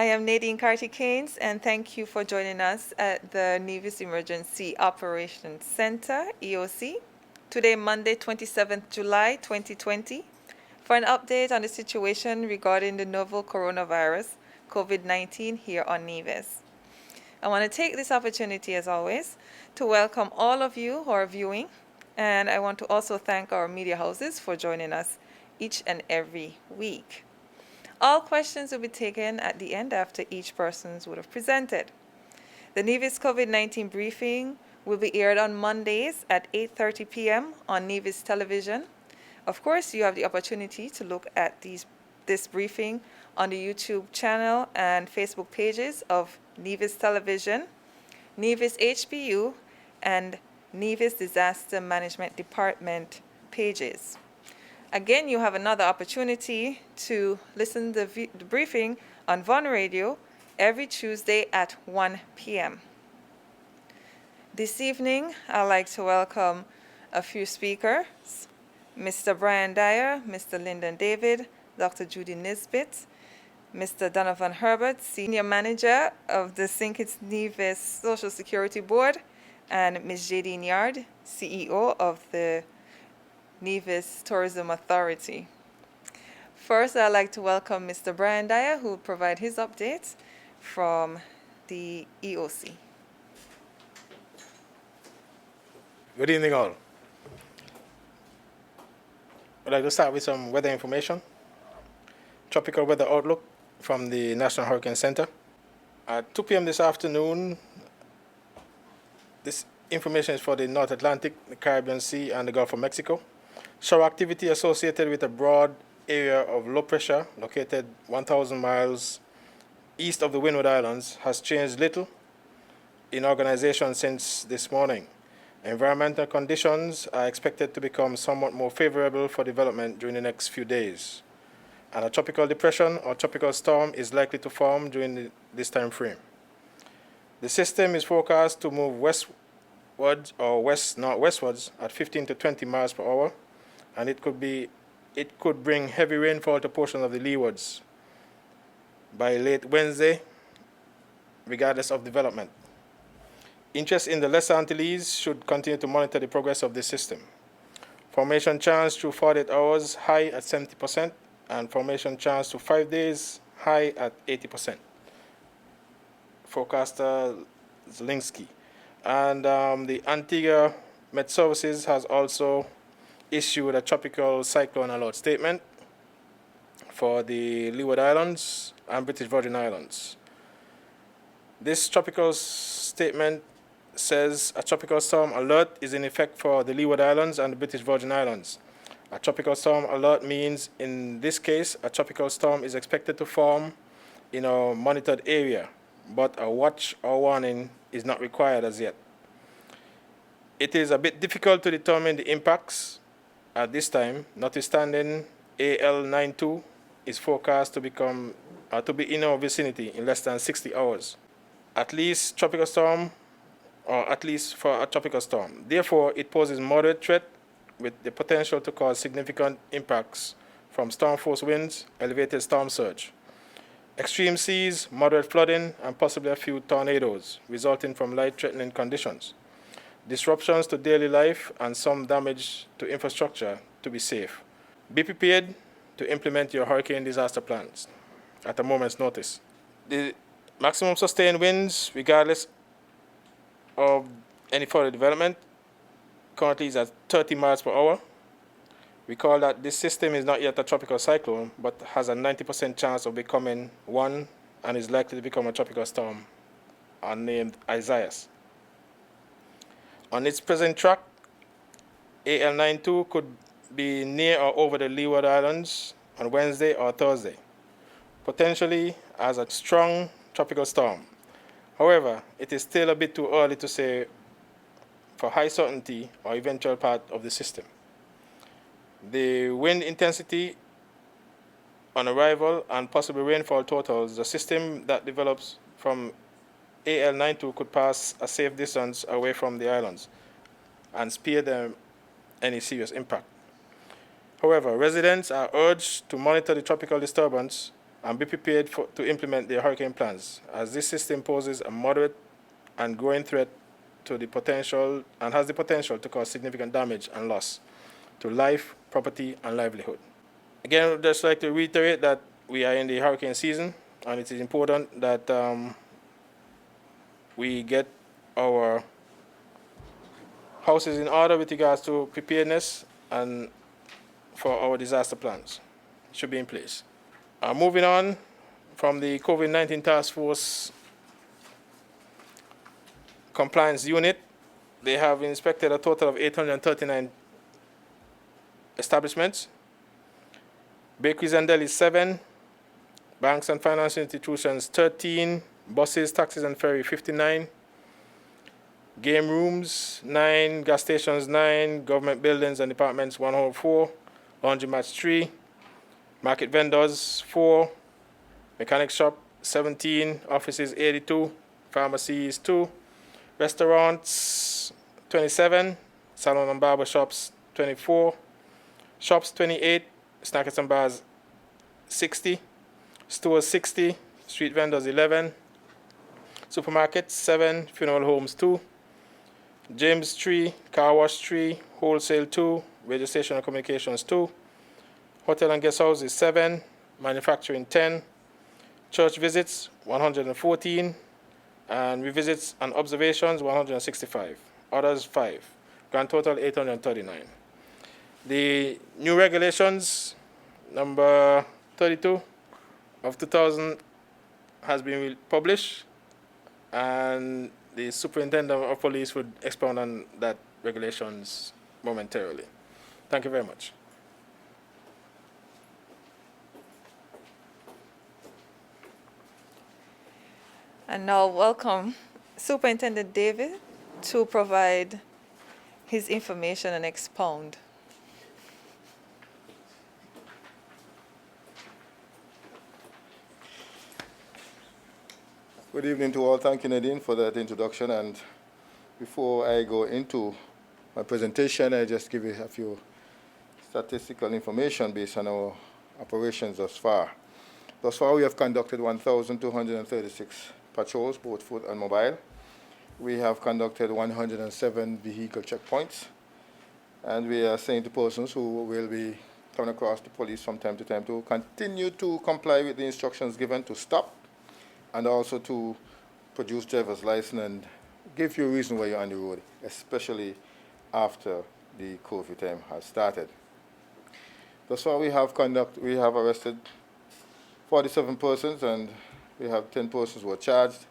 am Nadine Carty-Keynes, and thank you for joining us at the Nevis Emergency Operations Center, EOC, today, Monday, 27th July 2020, for an update on the situation regarding the novel coronavirus, COVID-19, here on Nevis. I want to take this opportunity, as always, to welcome all of you who are viewing, and I want to also thank our media houses for joining us each and every week. All questions will be taken at the end after each person would have presented. The Nevis COVID-19 briefing will be aired on Mondays at 8:30 p.m. on Nevis Television. Of course, you have the opportunity to look at this briefing on the YouTube channel and Facebook pages of Nevis Television, Nevis HBU, and Nevis Disaster Management Department pages. Again, you have another opportunity to listen to the briefing on Von Radio every Tuesday at 1 p.m. This evening, I'd like to welcome a few speakers, Mr. Brian Dyer, Mr. Lyndon David, Dr. Judy Nisbet, Mr. Donovan Herbert, Senior Manager of the St. Kitts Nevis Social Security Board, and Ms. Jadine Yard, CEO of the Nevis Tourism Authority. First, I'd like to welcome Mr. Brian Dyer, who will provide his updates from the EOC. Good evening, all. I'd like to start with some weather information. Tropical weather outlook from the National Hurricane Center. At 2 p.m. this afternoon, this information is for the North Atlantic, the Caribbean Sea, and the Gulf of Mexico. Shower activity associated with a broad area of low pressure located 1,000 miles east of the Windward Islands has changed little in organization since this morning. Environmental conditions are expected to become somewhat more favorable for development during the next few days. And a tropical depression or tropical storm is likely to form during this time frame. The system is forecast to move westwards or west-northwestwards at 15 to 20 miles per hour, and it could bring heavy rainfall to portions of the Leewards by late Wednesday, regardless of development. Interest in the Lesser Antilles should continue to monitor the progress of this system. Formation chance through 48 hours high at 70%, and formation chance to 5 days high at 80%. Forecaster Zelinsky. And the Antigua Met Services has also issued a tropical cyclone alert statement for the Leeward Islands and British Virgin Islands. This tropical statement says a tropical storm alert is in effect for the Leeward Islands and the British Virgin Islands. A tropical storm alert means, in this case, a tropical storm is expected to form in a monitored area, but a watch or warning is not required as yet. It is a bit difficult to determine the impacts at this time, notwithstanding AL92 is forecast to be in our vicinity in less than 60 hours, at least for a tropical storm. Therefore, it poses moderate threat with the potential to cause significant impacts from storm force winds, elevated storm surge, extreme seas, moderate flooding, and possibly a few tornadoes resulting from life-threatening conditions, disruptions to daily life, and some damage to infrastructure to be safe. Be prepared to implement your hurricane disaster plans at a moment's notice. The maximum sustained winds, regardless of any further development, currently is at 30 miles per hour. Recall that this system is not yet a tropical cyclone, but has a 90% chance of becoming one and is likely to become a tropical storm, unnamed Isaias. On its present track, AL92 could be near or over the Leeward Islands on Wednesday or Thursday, potentially as a strong tropical storm. However, it is still a bit too early to say for high certainty or eventual part of the system. The wind intensity on arrival and possible rainfall totals, the system that develops from AL92 could pass a safe distance away from the islands and spare them any serious impact. However, residents are urged to monitor the tropical disturbance and be prepared to implement their hurricane plans, as this system poses a moderate and growing threat to the potential and has the potential to cause significant damage and loss to life, property, and livelihood. Again, I'd just like to reiterate that we are in the hurricane season, and it is important that we get our houses in order with regards to preparedness and for our disaster plans. It should be in place. Moving on from the COVID-19 Task Force Compliance Unit, they have inspected a total of 839 establishments. Bakeries and delis 7, banks and financial institutions 13, buses, taxis and ferry 59, game rooms 9, gas stations 9, government buildings and departments 104, laundromats 3, market vendors 4, mechanic shop 17, offices 82, pharmacies 2, restaurants 27, salon and barber shops 24, shops 28, snackers and bars 60, stores 60, street vendors 11, supermarkets 7, funeral homes 2, gyms 3, car wash 3, wholesale 2, radio station and communications 2, hotel and guest houses 7, manufacturing 10, church visits 114, and revisits and observations 165, others 5, grand total 839. The new regulations number 32 of 2000 has been published, and the superintendent of police would expound on that regulations momentarily. Thank you very much. And now welcome Superintendent David to provide his information and expound. Good evening to all. Thank you, Nadine, for that introduction. And before I go into my presentation, I just give you a few statistical information based on our operations thus far. Thus far, we have conducted 1,236 patrols, both foot and mobile. We have conducted 107 vehicle checkpoints. And we are saying to persons who will be coming across the police from time to time to continue to comply with the instructions given to stop, and also to produce driver's license and give you a reason why you're on the road, especially after the curfew time has started. Thus far, we have arrested 47 persons, and we have 10 persons who were charged.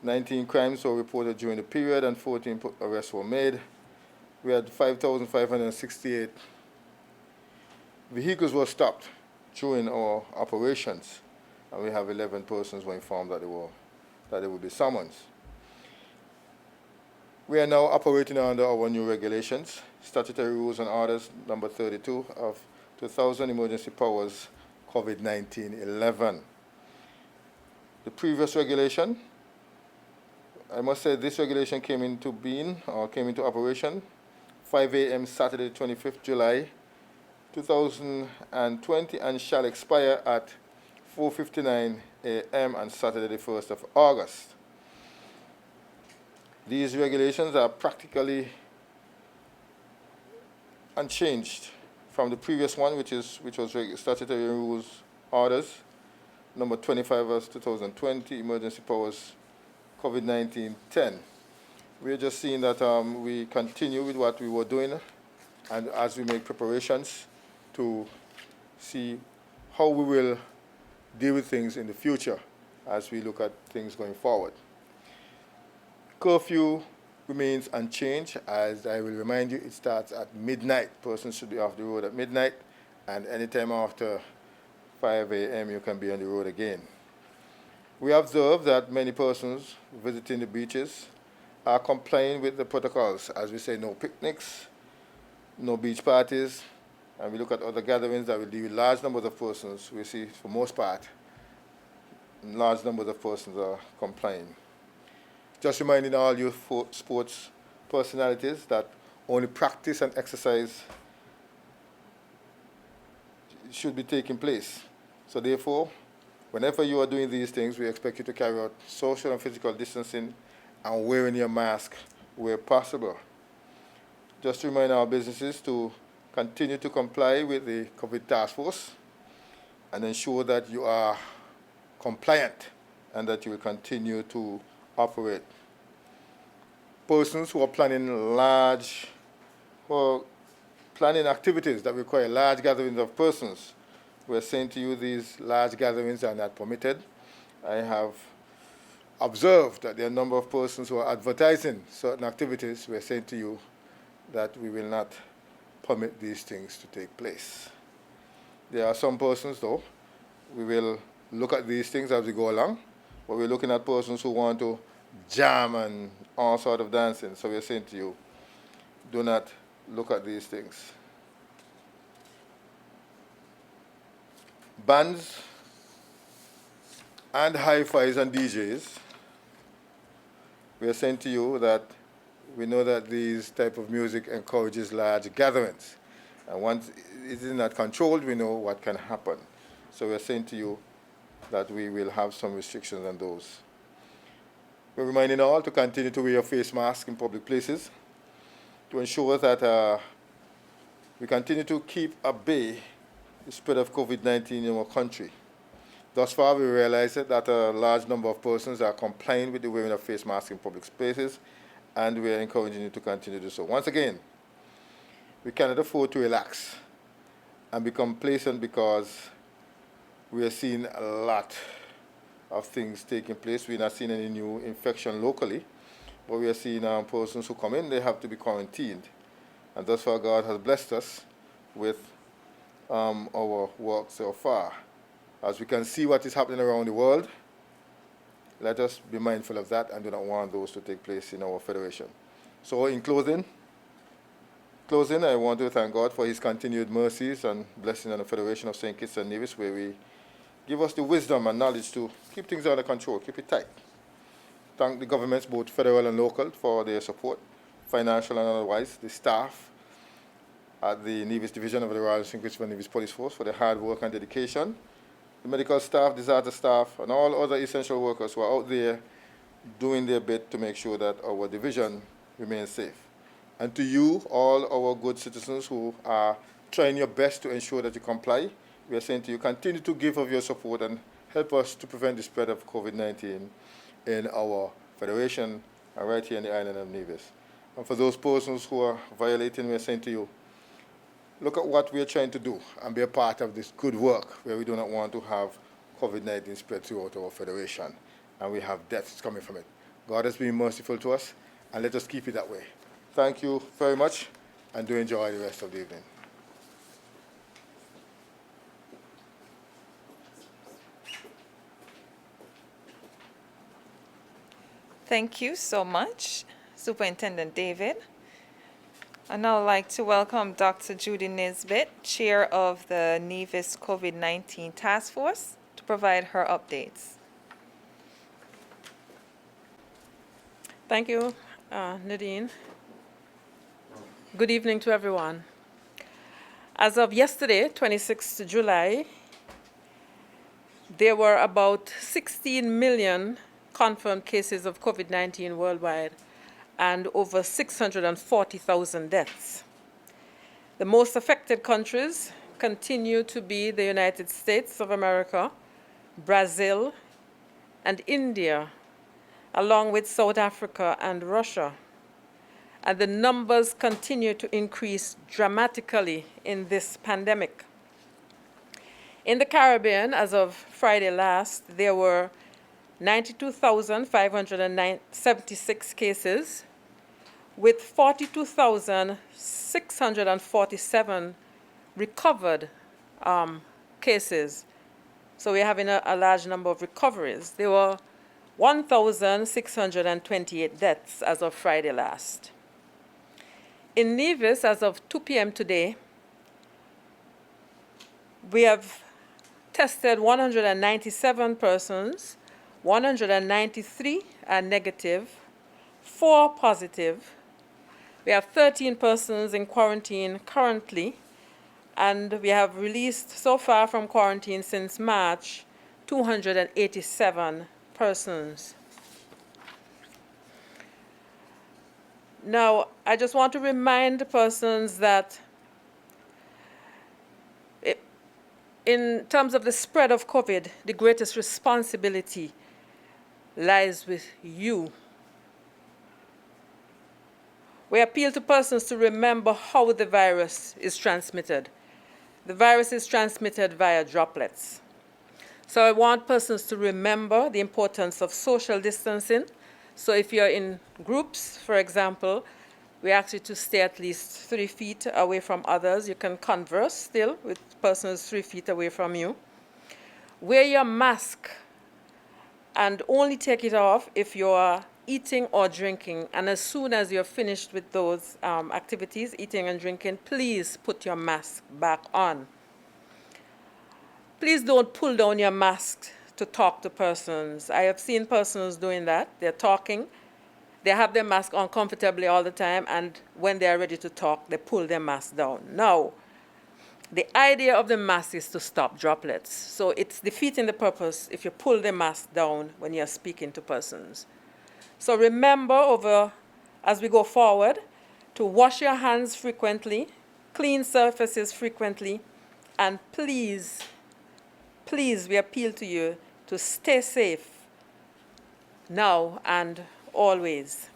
19 crimes were reported during the period, and 14 arrests were made. We had 5,568 vehicles were stopped during our operations, and we have 11 persons who were informed that they would be summoned. We are now operating under our new regulations, Statutory Rules and Orders number 32 of 2000, Emergency Powers COVID-19 11. The previous regulation, I must say this regulation came into operation 5 a.m. Saturday, 25th July 2020, and shall expire at 4:59 a.m. on Saturday, the 1st of August. These regulations are practically unchanged from the previous one, which was Statutory Rules Orders number 25 of 2020, Emergency Powers COVID-19 10. We're just seeing that we continue with what we were doing, and as we make preparations to see how we will deal with things in the future as we look at things going forward. Curfew remains unchanged. As I will remind you, it starts at midnight. Persons should be off the road at midnight, and anytime after 5 a.m. you can be on the road again. We observe that many persons visiting the beaches are complying with the protocols. As we say, no picnics, no beach parties, and we look at other gatherings that will deal with large numbers of persons. We see, for most part, large numbers of persons are complying. Just reminding all you sports personalities that only practice and exercise should be taking place. So therefore, Whenever you are doing these things, we expect you to carry out social and physical distancing and wearing your mask where possible. Just to remind our businesses to continue to comply with the COVID task force and ensure that you are compliant and that you will continue to operate. Persons who are planning activities that require large gatherings of persons, we're saying to you these large gatherings are not permitted. I have observed that there are a number of persons who are advertising certain activities. We're saying to you that we will not permit these things to take place. There are some persons, though, we will look at these things as we go along, but we're looking at persons who want to jam and all sort of dancing. So we're saying to you, do not look at these things. Bands and hi-fis and DJs, we are saying to you that we know that these type of music encourages large gatherings. And once it is not controlled, we know what can happen. So we are saying to you that we will have some restrictions on those. We're reminding all to continue to wear your face mask in public places to ensure that we continue to keep at bay the spread of COVID-19 in our country. Thus far, we realize that a large number of persons are complying with the wearing of face masks in public spaces, and we are encouraging you to continue to do so. Once again, we cannot afford to relax and be complacent because we are seeing a lot of things taking place. We're not seeing any new infection locally, but we are seeing persons who come in, they have to be quarantined. And thus far, God has blessed us with our work so far. As we can see what is happening around the world, let us be mindful of that and do not want those to take place in our federation. So in closing, I want to thank God for his continued mercies and blessing on the Federation of St. Kitts and Nevis, where we give us the wisdom and knowledge to keep things under control, keep it tight. Thank the governments, both federal and local, for their support, financial and otherwise, the staff at the Nevis Division of the Royal St. Christopher Nevis Police Force for their hard work and dedication, the medical staff, disaster staff, and all other essential workers who are out there doing their bit to make sure that our division remains safe. And to you, all our good citizens who are trying your best to ensure that you comply, we are saying to you, continue to give of your support and help us to prevent the spread of COVID-19 in our federation and right here in the island of Nevis. And for those persons who are violating, we are saying to you, look at what we are trying to do and be a part of this good work where we do not want to have COVID-19 spread throughout our federation and we have deaths coming from it. God has been merciful to us, and let us keep it that way. Thank you very much, and do enjoy the rest of the evening. Thank you so much, Superintendent David. I'd now like to welcome Dr. Judy Nisbet, Chair of the Nevis COVID-19 Task Force, to provide her updates. Thank you, Nadine. Good evening to everyone. As of yesterday, 26th July, there were about 16 million confirmed cases of COVID-19 worldwide and over 640,000 deaths. The most affected countries continue to be the United States of America, Brazil, and India, along with South Africa and Russia. And the numbers continue to increase dramatically in this pandemic. In the Caribbean, as of Friday last, there were 92,576 cases, with 42,647 recovered cases. So we're having a large number of recoveries. There were 1,628 deaths as of Friday last. In Nevis, as of 2 p.m. today, we have tested 197 persons, 193 are negative, 4 positive. We have 13 persons in quarantine currently, and we have released so far from quarantine since March 287 persons. Now, I just want to remind persons that in terms of the spread of COVID, the greatest responsibility lies with you. We appeal to persons to remember how the virus is transmitted. The virus is transmitted via droplets. So I want persons to remember the importance of social distancing. So if you're in groups, for example, we ask you to stay at least 3 feet away from others. You can converse still with persons 3 feet away from you. Wear your mask and only take it off if you're eating or drinking. And as soon as you're finished with those activities, eating and drinking, please put your mask back on. Please don't pull down your mask to talk to persons. I have seen persons doing that. They're talking. They have their mask on comfortably all the time, and when they are ready to talk, they pull their mask down. No. The idea of the mask is to stop droplets. So it's defeating the purpose if you pull the mask down when you're speaking to persons. So remember, as we go forward, to wash your hands frequently, clean surfaces frequently, and please, we appeal to you to stay safe now and always.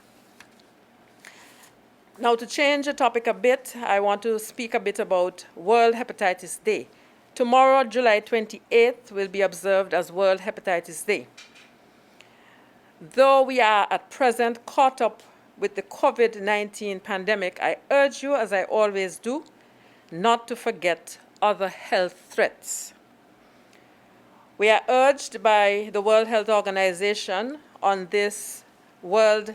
Now, to change the topic a bit, I want to speak a bit about World Hepatitis Day. Tomorrow, July 28th, will be observed as World Hepatitis Day. Though we are at present caught up with the COVID-19 pandemic, I urge you, as I always do, not to forget other health threats. We are urged by the World Health Organization on this World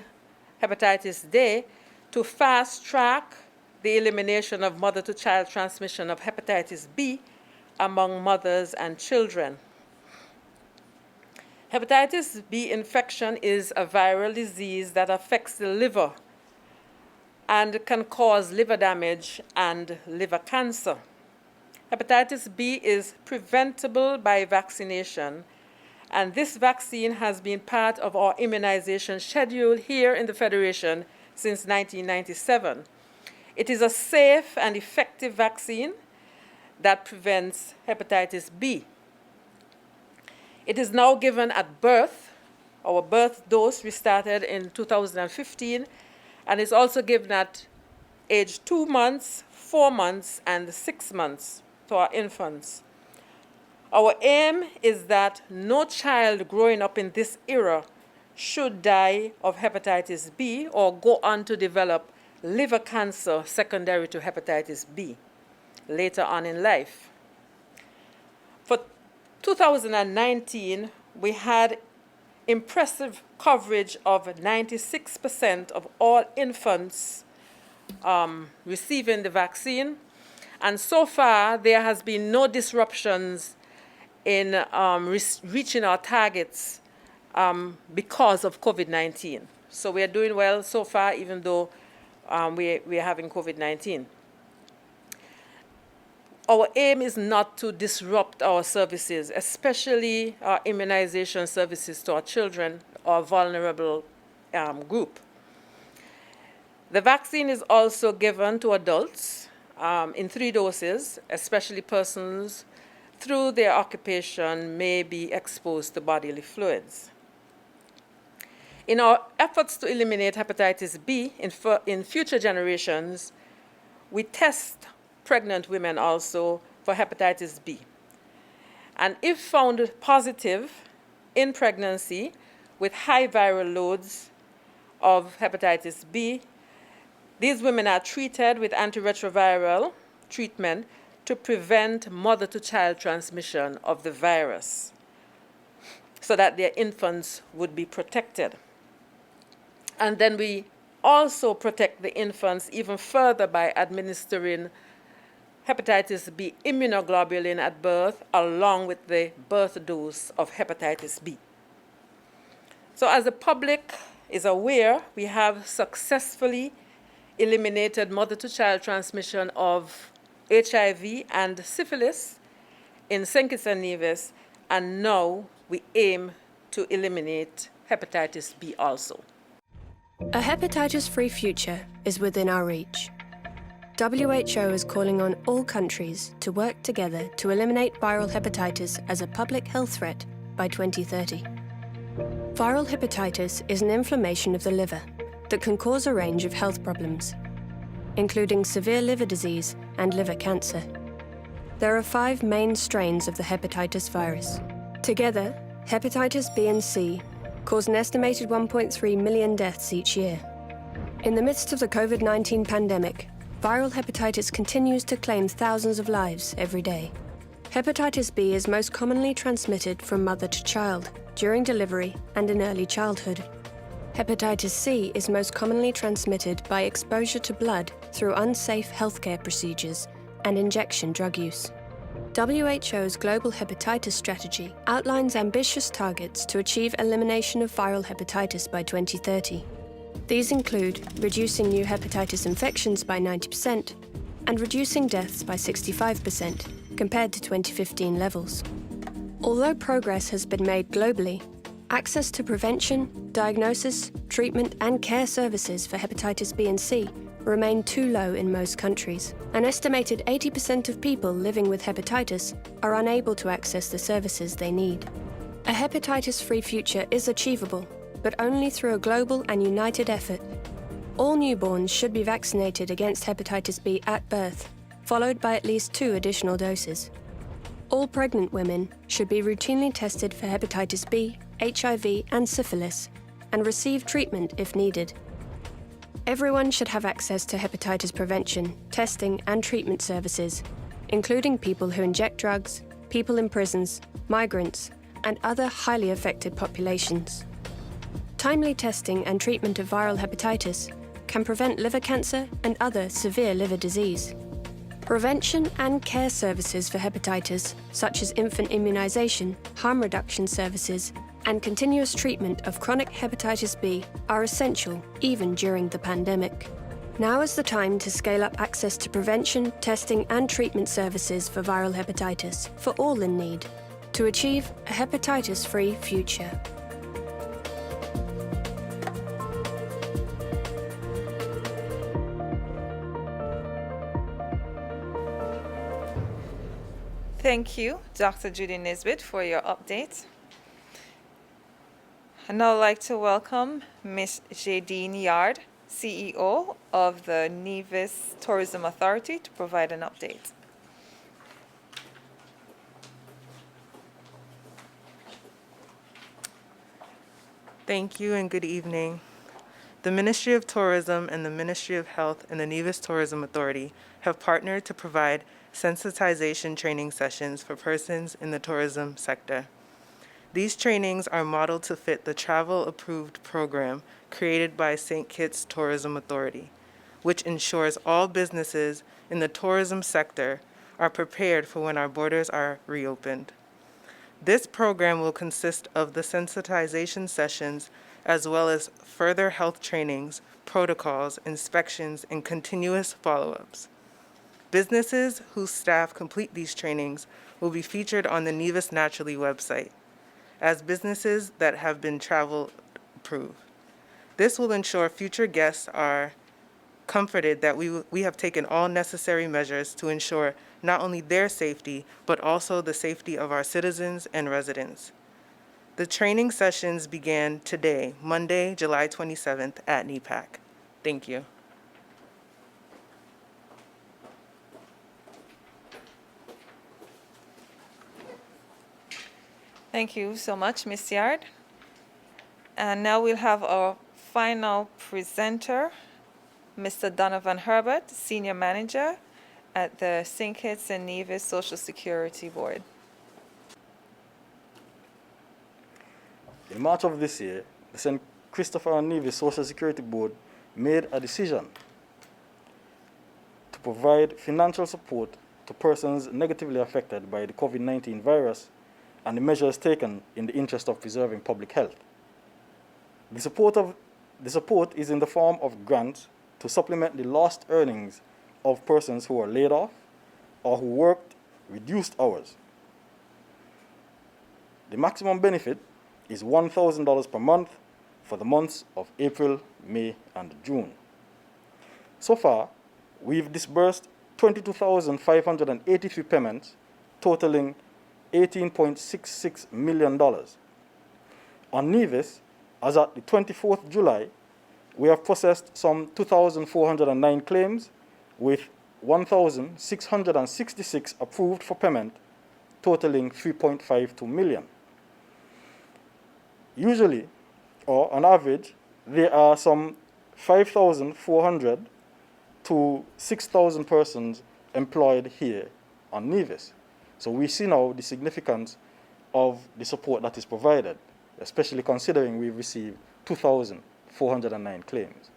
Hepatitis Day to fast-track the elimination of mother-to-child transmission of hepatitis B among mothers and children. Hepatitis B infection is a viral disease that affects the liver and can cause liver damage and liver cancer. Hepatitis B is preventable by vaccination, and this vaccine has been part of our immunization schedule here in the Federation since 1997. It is a safe and effective vaccine that prevents hepatitis B. It is now given at birth. Our birth dose we started in 2015, and is also given at age 2 months, 4 months, and 6 months to our infants. Our aim is that no child growing up in this era should die of hepatitis B or go on to develop liver cancer secondary to hepatitis B later on in life. For 2019, we had impressive coverage of 96% of all infants receiving the vaccine. And so far, there has been no disruptions in reaching our targets because of COVID-19. So we are doing well so far, even though we are having COVID-19. Our aim is not to disrupt our services, especially our immunization services to our children or vulnerable group. The vaccine is also given to adults in 3 doses, especially persons through their occupation may be exposed to bodily fluids. In our efforts to eliminate hepatitis B in future generations, we test pregnant women also for hepatitis B. And if found positive in pregnancy with high viral loads of hepatitis B, these women are treated with antiretroviral treatment to prevent mother-to-child transmission of the virus so that their infants would be protected. And then we also protect the infants even further by administering hepatitis B immunoglobulin at birth along with the birth dose of hepatitis B. So as the public is aware, we have successfully eliminated mother-to-child transmission of HIV and syphilis in St. Kitts and Nevis, and now we aim to eliminate hepatitis B also. A hepatitis-free future is within our reach. WHO is calling on all countries to work together to eliminate viral hepatitis as a public health threat by 2030. Viral hepatitis is an inflammation of the liver that can cause a range of health problems, including severe liver disease and liver cancer. There are 5 main strains of the hepatitis virus. Together, hepatitis B and C cause an estimated 1.3 million deaths each year. In the midst of the COVID-19 pandemic, viral hepatitis continues to claim thousands of lives every day. Hepatitis B is most commonly transmitted from mother to child, during delivery and in early childhood. Hepatitis C is most commonly transmitted by exposure to blood through unsafe healthcare procedures and injection drug use. WHO's Global Hepatitis Strategy outlines ambitious targets to achieve elimination of viral hepatitis by 2030. These include reducing new hepatitis infections by 90% and reducing deaths by 65% compared to 2015 levels. Although progress has been made globally, access to prevention, diagnosis, treatment and care services for hepatitis B and C remain too low in most countries. An estimated 80% of people living with hepatitis are unable to access the services they need. A hepatitis-free future is achievable, but only through a global and united effort. All newborns should be vaccinated against hepatitis B at birth, followed by at least 2 additional doses. All pregnant women should be routinely tested for hepatitis B, HIV and syphilis, and receive treatment if needed. Everyone should have access to hepatitis prevention, testing and treatment services, including people who inject drugs, people in prisons, migrants, and other highly affected populations. Timely testing and treatment of viral hepatitis can prevent liver cancer and other severe liver disease. Prevention and care services for hepatitis, such as infant immunization, harm reduction services, and continuous treatment of chronic hepatitis B are essential even during the pandemic. Now is the time to scale up access to prevention, testing, and treatment services for viral hepatitis for all in need to achieve a hepatitis-free future. Thank you, Dr. Judy Nisbet, for your update. I'd now like to welcome Ms. Jadine Yard, CEO of the Nevis Tourism Authority, to provide an update. Thank you and good evening. The Ministry of Tourism and the Ministry of Health and the Nevis Tourism Authority have partnered to provide sensitization training sessions for persons in the tourism sector. These trainings are modeled to fit the travel-approved program created by St. Kitts Tourism Authority, which ensures all businesses in the tourism sector are prepared for when our borders are reopened. This program will consist of the sensitization sessions as well as further health trainings, protocols, inspections, and continuous follow-ups. Businesses whose staff complete these trainings will be featured on the Nevis Naturally website as businesses that have been travel approved. This will ensure future guests are comforted that we have taken all necessary measures to ensure not only their safety, but also the safety of our citizens and residents. The training sessions began today, Monday, July 27th at NEPAC. Thank you. Thank you so much, Ms. Yard. And now we'll have our final presenter, Mr. Donovan Herbert, Senior Manager at the St. Kitts and Nevis Social Security Board. In March of this year, the St. Christopher and Nevis Social Security Board made a decision to provide financial support to persons negatively affected by the COVID-19 virus and the measures taken in the interest of preserving public health. The support is in the form of grants to supplement the lost earnings of persons who are laid off or who worked reduced hours. The maximum benefit is $1,000 per month for the months of April, May, and June. So far, we've disbursed 22,583 payments, totaling $18.66 million. On Nevis, as at the 24th July, we have processed some 2,409 claims with 1,666 approved for payment, totaling $3.52 million. Usually, or on average, there are some 5,400 to 6,000 persons employed here on Nevis. So we see now the significance of the support that is provided, especially considering we've received 2,409 claims.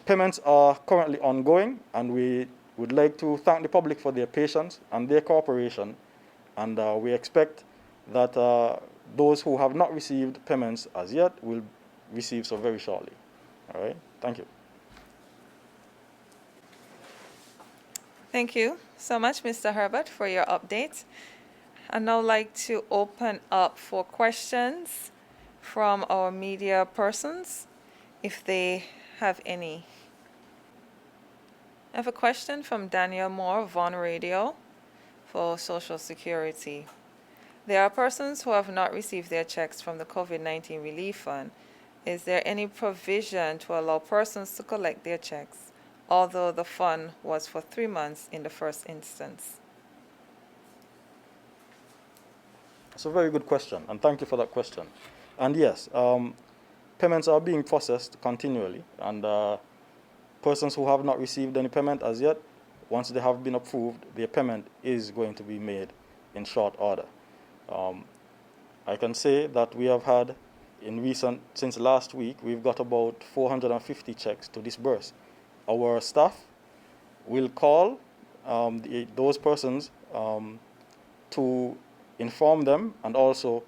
Payments are currently ongoing, and we would like to thank the public for their patience and their cooperation, and we expect that those who have not received payments as yet will receive so very shortly. All right, thank you. Thank you so much, Mr. Herbert, for your update. I'd now like to open up for questions from our media persons, if they have any. I have a question from Daniel Moore, Vaughan Radio, for Social Security. There are persons who have not received their checks from the COVID-19 Relief Fund. Is there any provision to allow persons to collect their checks, although the fund was for 3 months in the first instance? It's a very good question, and thank you for that question. And yes, payments are being processed continually, and persons who have not received any payment as yet, once they have been approved, their payment is going to be made in short order. I can say that we have had, since last week, we've got about 450 checks to disburse. Our staff will call those persons to inform them and also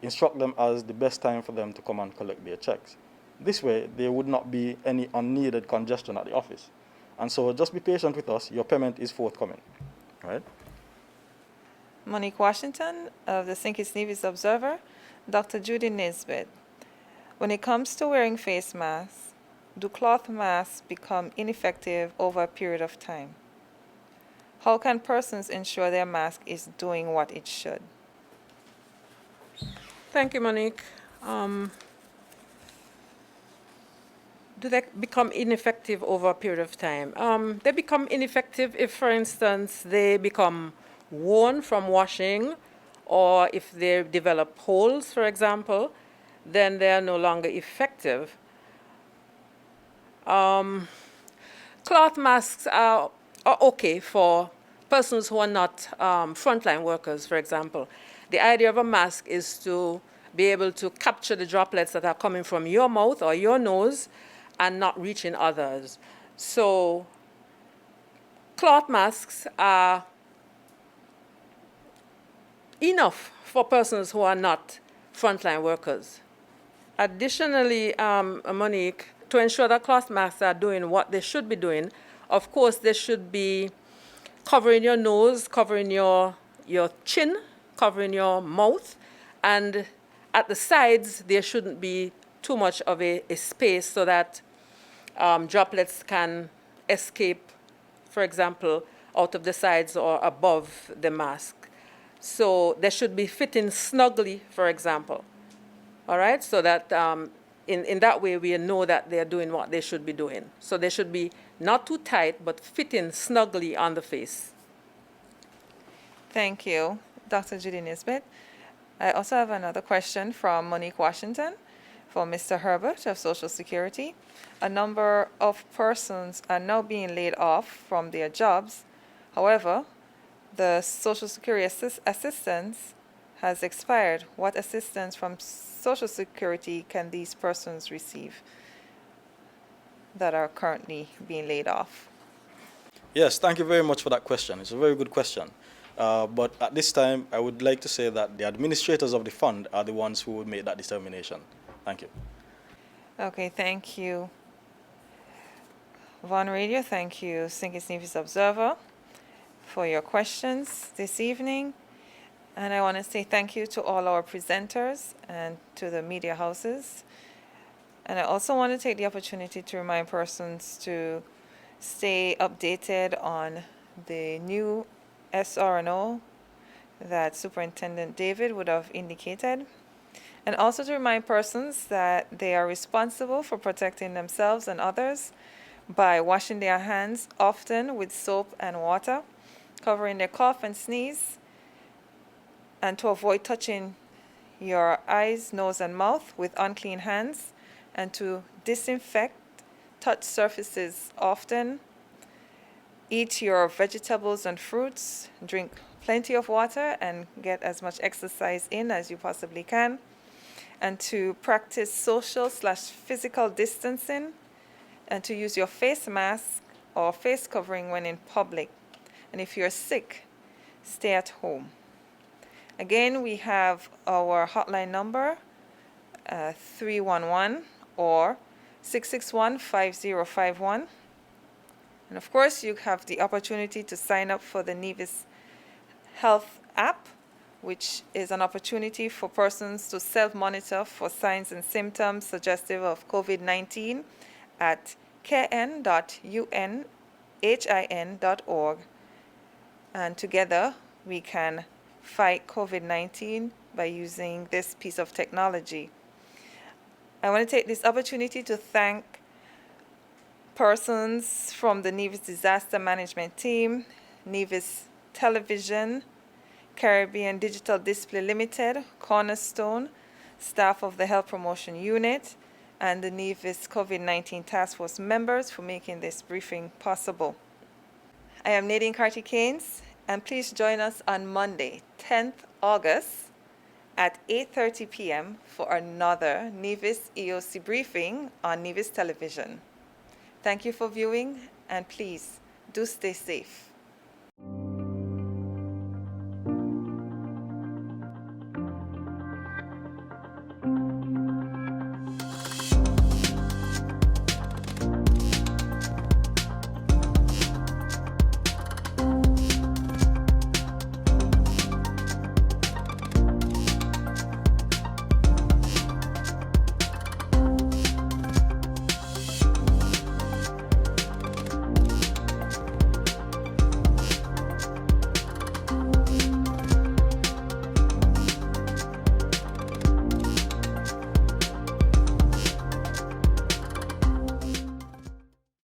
instruct them as the best time for them to come and collect their checks. This way, there would not be any unneeded congestion at the office. And so just be patient with us. Your payment is forthcoming. All right? Monique Washington of the St. Kitts Nevis Observer. Dr. Judy Nisbet, when it comes to wearing face masks, do cloth masks become ineffective over a period of time? How can persons ensure their mask is doing what it should? Thank you, Monique. Do they become ineffective over a period of time? They become ineffective if, for instance, they become worn from washing, or if they develop holes, for example, then they are no longer effective. Cloth masks are okay for persons who are not frontline workers, for example. The idea of a mask is to be able to capture the droplets that are coming from your mouth or your nose and not reaching others. So cloth masks are enough for persons who are not frontline workers. Additionally, Monique, to ensure that cloth masks are doing what they should be doing, of course, they should be covering your nose, covering your chin, covering your mouth, and at the sides, there shouldn't be too much of a space so that droplets can escape, for example, out of the sides or above the mask. So they should be fitting snugly, for example. All right, so that in that way we know that they're doing what they should be doing. So they should be not too tight, but fitting snugly on the face. Thank you, Dr. Judy Nisbet. I also have another question from Monique Washington for Mr. Herbert of Social Security. A number of persons are now being laid off from their jobs. However, the Social Security assistance has expired. What assistance from Social Security can these persons receive that are currently being laid off? Yes, thank you very much for that question. It's a very good question. But at this time, I would like to say that the administrators of the fund are the ones who would make that determination. Thank you. Okay, thank you. Vaughan Radio, thank you, St. Kitts Nevis Observer, for your questions this evening. And I want to say thank you to all our presenters and to the media houses. And I also want to take the opportunity to remind persons to stay updated on the new SRNO that Superintendent David would have indicated. And also to remind persons that they are responsible for protecting themselves and others by washing their hands often with soap and water, covering their cough and sneeze, and to avoid touching your eyes, nose, and mouth with unclean hands, and to disinfect touch surfaces often. Eat your vegetables and fruits, drink plenty of water, and get as much exercise in as you possibly can. And to practice social/physical distancing, and to use your face mask or face covering when in public. And if you're sick, stay at home. Again, we have our hotline number, 311 or 661-5051. And of course, you have the opportunity to sign up for the Nevis Health app, which is an opportunity for persons to self-monitor for signs and symptoms suggestive of COVID-19 at kn.unhin.org. And together, we can fight COVID-19 by using this piece of technology. I want to take this opportunity to thank persons from the Nevis Disaster Management Team, Nevis Television, Caribbean Digital Display Limited, Cornerstone, staff of the Health Promotion Unit, and the Nevis COVID-19 Task Force members for making this briefing possible. I am Nadine Carty-Keynes, and please join us on Monday, 10th August at 8:30 p.m. for another Nevis EOC briefing on Nevis Television. Thank you for viewing, and please do stay safe.